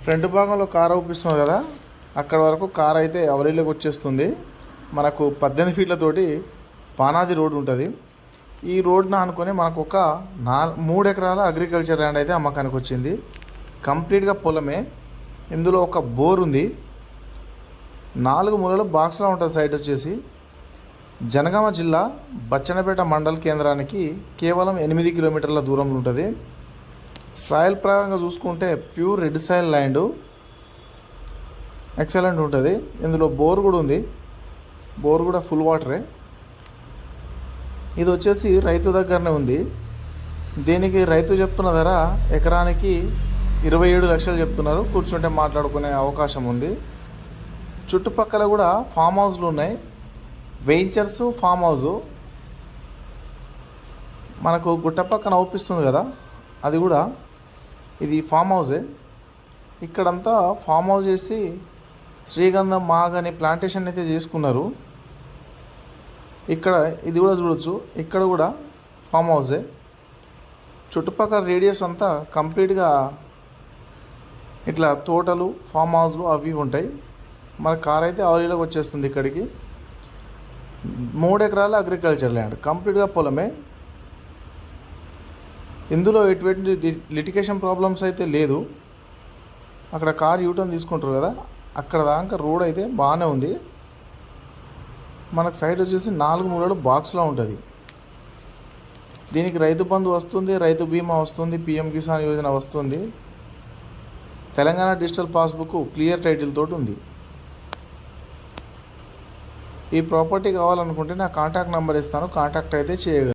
Front భాగంలో car అవుపిస్తుంది కదా, అక్కడ వరకు కార్ అయితే అవలీలోకి వచ్చేస్తుంది. మనకు 18 ఫీట్లతోటి పానాది రోడ్ ఉంటుంది. ఈ రోడ్ను అనుకుని మనకు ఒక 3 ఎకరాల అగ్రికల్చర్ ల్యాండ్ అయితే అమ్మకానికి వచ్చింది. కంప్లీట్గా పొలమే. ఇందులో ఒక బోర్ ఉంది. 4 మూలలు బాక్స్లో ఉంటుంది. సైట్ వచ్చేసి జనగామ జిల్లా బచ్చన్నపేట మండల కేంద్రానికి కేవలం 8 కిలోమీటర్ల దూరంలో ఉంటుంది. సాయిల్ పరంగా చూసుకుంటే pure red soil land, excellent ఉంటుంది. ఇందులో బోర్ కూడా ఉంది. బోర్ కూడా ఫుల్ వాటరే. ఇది వచ్చేసి రైతు దగ్గరనే ఉంది. దీనికి రైతు చెప్తున్న ధర ఎకరానికి 27 లక్షలు చెప్తున్నారు. కూర్చుంటే మాట్లాడుకునే అవకాశం ఉంది. చుట్టుపక్కల కూడా ఫామ్ హౌస్లు ఉన్నాయి. వెంచర్స్ ఫామ్ హౌస్ మనకు గుట్ట పక్కన అవుపిస్తుంది కదా, అది కూడా ఇది ఫామ్ హౌసే. ఇక్కడంతా ఫామ్ హౌస్ చేసి శ్రీగంధం మాగని ప్లాంటేషన్ అయితే చేసుకున్నారు. ఇక్కడ ఇది కూడా చూడొచ్చు. ఇక్కడ కూడా ఫామ్ హౌసే. చుట్టుపక్కల రేడియస్ అంతా కంప్లీట్గా ఇట్లా తోటలు, ఫామ్ హౌస్లు అవి ఉంటాయి. మన కార్ అయితే అవలీలోకి వచ్చేస్తుంది. ఇక్కడికి 3 ఎకరాల అగ్రికల్చర్ ల్యాండ్, కంప్లీట్గా పొలమే. ఇందులో ఎటువంటి లిటిగేషన్ ప్రాబ్లమ్స్ అయితే లేదు. అక్కడ కార్ యూటర్న్ తీసుకుంటారు కదా, అక్కడ దాకా రోడ్ అయితే బాగానే ఉంది. మనకు సైడ్ వచ్చేసి 4 మూలలు బాక్స్లో ఉంటుంది. దీనికి రైతు బంధు వస్తుంది, రైతు బీమా వస్తుంది, పిఎం కిసాన్ యోజన వస్తుంది. Telangana digital passbook clear title తోటి ఉంది. ఈ ప్రాపర్టీ కావాలనుకుంటే నా కాంటాక్ట్ నెంబర్ ఇస్తాను, కాంటాక్ట్ అయితే చేయగలరు.